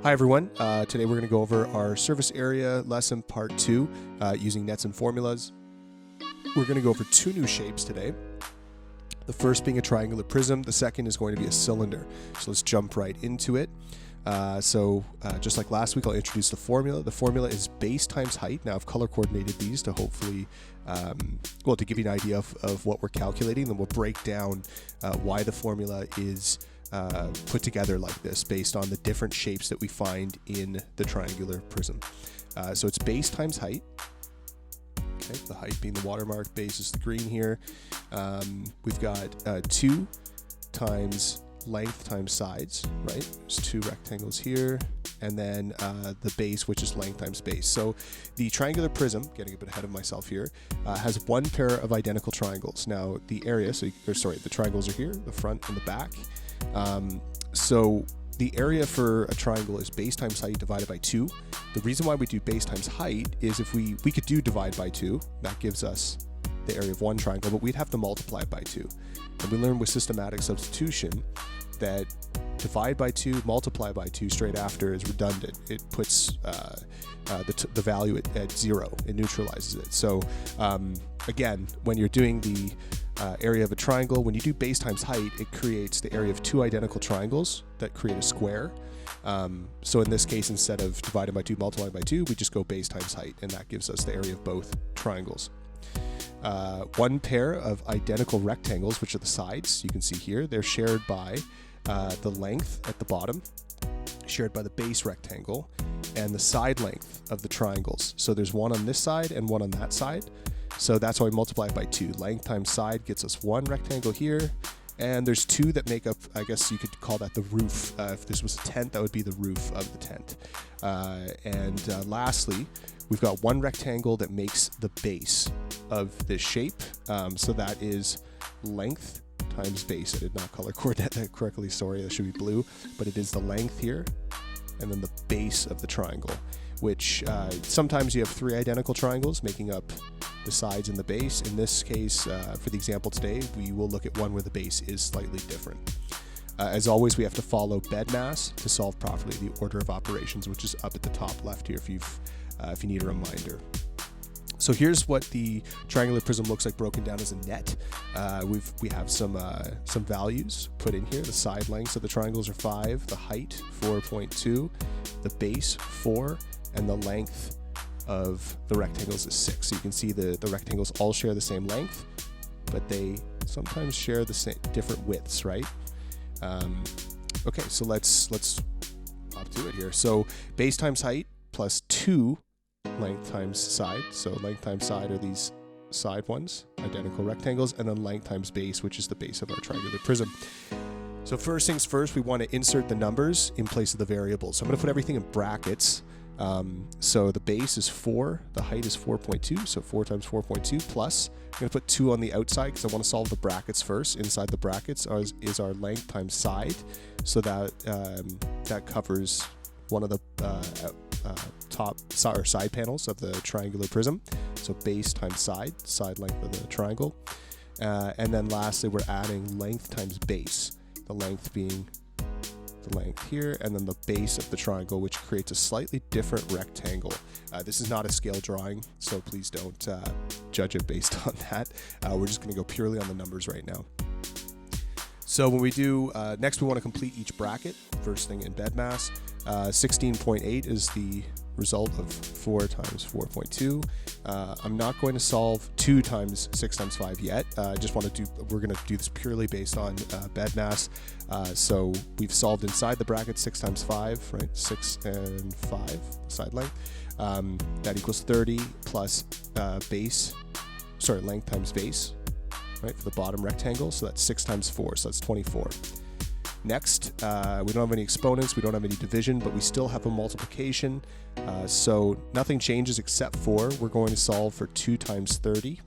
Hi everyone, today we're going to go over our surface area lesson part 2 using nets and formulas. We're going to go over two new shapes today. The first being a triangular prism, the second is going to be a cylinder. So let's jump right into it. Just like last week, I'll introduce the formula. The formula is base times height. Now I've color coordinated these to hopefully, to give you an idea of what we're calculating. Then we'll break down why the formula is put together like this based on the different shapes that we find in the triangular prism. So it's base times height. Okay, the height being the watermark, base is the green here. We've got 2 times length times sides, right? There's 2 rectangles here, and then the base, which is length times base. So the triangular prism, getting a bit ahead of myself here, has one pair of identical triangles. Now the area, the triangles are here, the front and the back. So the area for a triangle is base times height divided by 2. The reason why we do base times height is if we could do divide by 2, that gives us the area of one triangle, but we'd have to multiply it by 2. And we learned with systematic substitution that divide by 2, multiply by 2 straight after is redundant. It puts the value at 0. It neutralizes it. So again, when you're doing the area of a triangle, when you do base times height, it creates the area of 2 identical triangles that create a square. So in this case, instead of divided by 2, multiplied by 2, we just go base times height, and that gives us the area of both triangles. One pair of identical rectangles, which are the sides, you can see here, they're shared by the length at the bottom, shared by the base rectangle, and the side length of the triangles. So there's one on this side and one on that side. So that's why we multiply it by 2. Length times side gets us 1 rectangle here, and there's 2 that make up, I guess you could call that the roof. If this was a tent, that would be the roof of the tent. Lastly, we've got 1 rectangle that makes the base of this shape. So that is length times base. I did not color coordinate that correctly, sorry, that should be blue, but it is the length here, and then the base of the triangle, which sometimes you have 3 identical triangles making up the sides and the base. In this case, for the example today, we will look at one where the base is slightly different. As always, we have to follow BEDMAS to solve properly the order of operations, which is up at the top left here if you need a reminder. So here's what the triangular prism looks like broken down as a net. We have some values put in here. The side lengths of the triangles are 5, the height 4.2, the base 4, and the length of the rectangles is 6. So you can see the rectangles all share the same length, but they sometimes share the same different widths, right? Okay, so let's hop to it here. So base times height plus 2 length times side. So length times side are these side ones, identical rectangles, and then length times base, which is the base of our triangular prism. So first things first, we want to insert the numbers in place of the variables. So I'm going to put everything in brackets. So the base is 4, the height is 4.2, so 4 times 4.2 plus, I'm going to put 2 on the outside because I want to solve the brackets first. Inside the brackets is our length times side, so that covers one of the top side panels of the triangular prism. So base times side length of the triangle. And then lastly, we're adding length times base, the length being the length here, and then the base of the triangle, which creates a slightly different rectangle. This is not a scale drawing, so please don't judge it based on that. We're just going to go purely on the numbers right now. So when we do, next we want to complete each bracket, first thing in BEDMAS. 16.8 is the result of 4 times 4.2. I'm not going to solve 2 times 6 times 5 yet. We're going to do this purely based on BEDMAS. So we've solved inside the bracket 6 times 5, right? 6 and 5, side length. That equals 30 plus length times base, right, for the bottom rectangle. So that's 6 times 4, so that's 24. Next, we don't have any exponents, we don't have any division, but we still have a multiplication. So nothing changes except for we're going to solve for 2 times 30,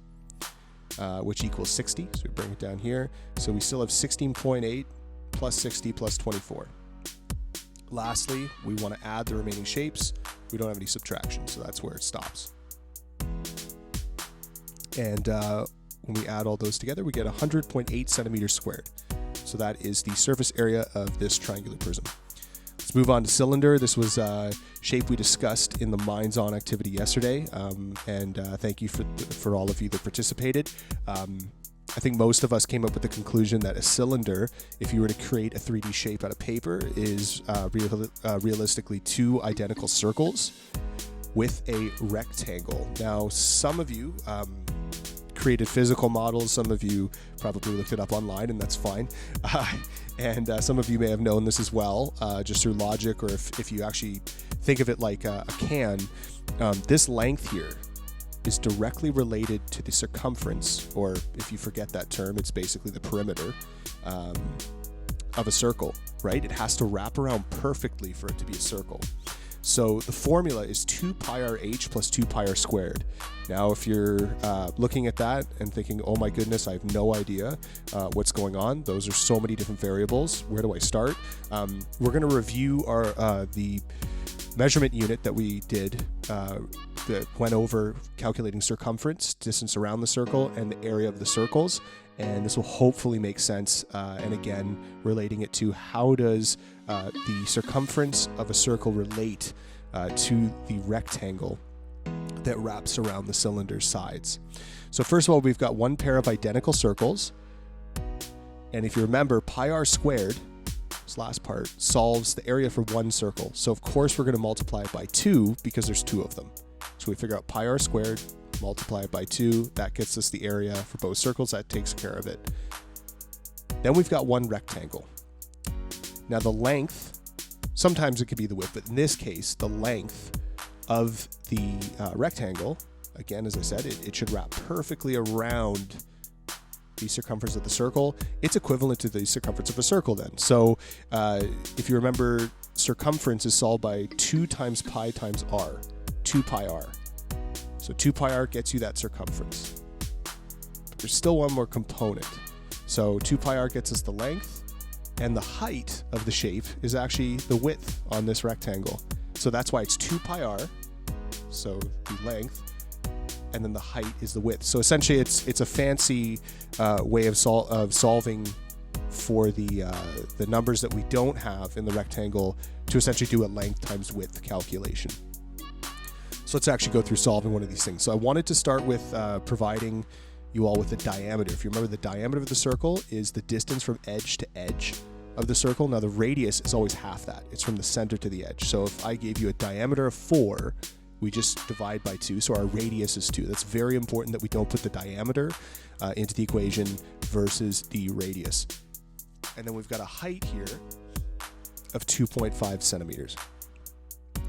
which equals 60. So we bring it down here. So we still have 16.8 plus 60 plus 24. Lastly, we want to add the remaining shapes. We don't have any subtraction, so that's where it stops. And when we add all those together, we get 100.8 centimeters squared. So that is the surface area of this triangular prism. Let's Let's move on to cylinder. This was a shape we discussed in the Minds On activity yesterday, and thank you for all of you that participated. I think most of us came up with the conclusion that a cylinder, if you were to create a 3D shape out of paper, is realistically two identical circles with a rectangle. Now, some of you created physical models, some of you probably looked it up online, and that's fine. And some of you may have known this as well, just through logic, or if you actually think of it like a can, this length here is directly related to the circumference, or if you forget that term, it's basically the perimeter of a circle, right? It has to wrap around perfectly for it to be a circle. So the formula is 2 pi r h plus 2 pi r squared. Now, if you're looking at that and thinking, oh my goodness, I have no idea what's going on, those are so many different variables. Where do I start? We're going to review the measurement unit that we did that went over calculating circumference, distance around the circle, and the area of the circles. And this will hopefully make sense. And again, relating it to how does the circumference of a circle relate to the rectangle that wraps around the cylinder's sides. So first of all, we've got one pair of identical circles. And if you remember, pi r squared, this last part, solves the area for one circle. So of course, we're going to multiply it by 2 because there's 2 of them. So we figure out pi r squared, multiply it by 2, that gets us the area for both circles, that takes care of it. Then we've got one rectangle. Now the length, sometimes it could be the width, but in this case, the length of the rectangle, again, as I said, it should wrap perfectly around the circumference of the circle. It's equivalent to the circumference of a circle then. So if you remember, circumference is solved by 2 times pi times r, 2 pi r. So 2 pi r gets you that circumference. But there's still one more component. So 2 pi r gets us the length, and the height of the shape is actually the width on this rectangle. So that's why it's 2 pi r, so the length, and then the height is the width. So essentially it's a fancy way of solving for the numbers that we don't have in the rectangle to essentially do a length times width calculation. So let's actually go through solving one of these things. So I wanted to start with providing you all with the diameter. If you remember, the diameter of the circle is the distance from edge to edge of the circle. Now the radius is always half that. It's from the center to the edge. So if I gave you a diameter of 4, we just divide by 2. So our radius is 2. That's very important that we don't put the diameter into the equation versus the radius. And then we've got a height here of 2.5 centimeters.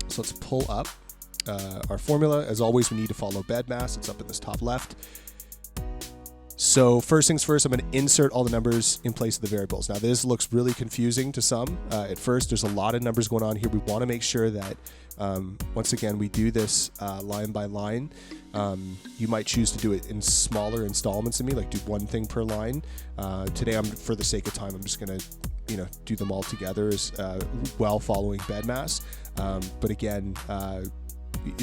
So let's pull up our formula. As always, we need to follow bed mass. It's up in this top left. So first things first, I'm going to insert all the numbers in place of the variables. Now this looks really confusing to some. At first, there's a lot of numbers going on here. We want to make sure that, once again, we do this line by line. You might choose to do it in smaller installments than me, like do one thing per line. Today, for the sake of time, I'm just going to do them all together while following bed mass. But again,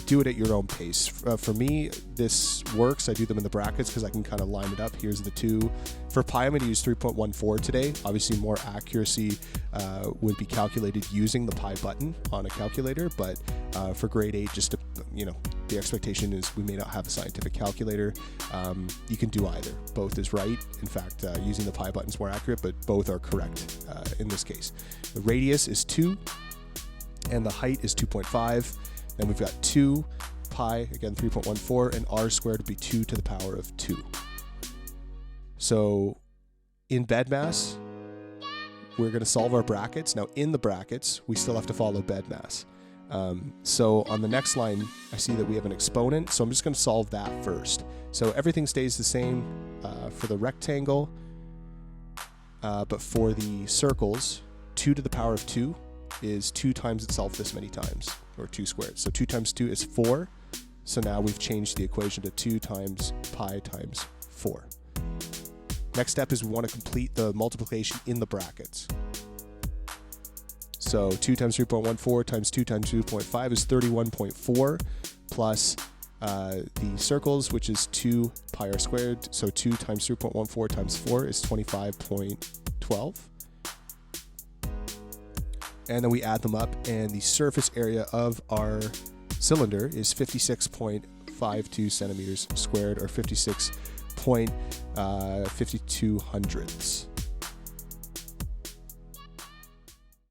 do it at your own pace. For me, this works. I do them in the brackets because I can kind of line it up. Here's the 2. For pi, I'm going to use 3.14 today. Obviously, more accuracy would be calculated using the pi button on a calculator, but for grade 8, just to, the expectation is we may not have a scientific calculator. You can do either. Both is right. In fact, using the pi button is more accurate, but both are correct in this case. The radius is 2, and the height is 2.5. Then we've got 2 pi, again 3.14, and r squared would be 2 to the power of 2. So in bed mass, we're going to solve our brackets. Now in the brackets, we still have to follow bed mass. So on the next line, I see that we have an exponent, so I'm just going to solve that first. So everything stays the same for the rectangle, but for the circles, 2 to the power of 2 is 2 times itself this many times, or 2 squared. So 2 times 2 is 4. So now we've changed the equation to 2 times pi times 4. Next step is we want to complete the multiplication in the brackets. So 2 times 3.14 times 2 times 2.5 is 31.4 plus the circles, which is 2 pi r squared. So 2 times 3.14 times 4 is 25.12. and then we add them up, and the surface area of our cylinder is 56.52 centimeters squared, or 56.52 hundredths.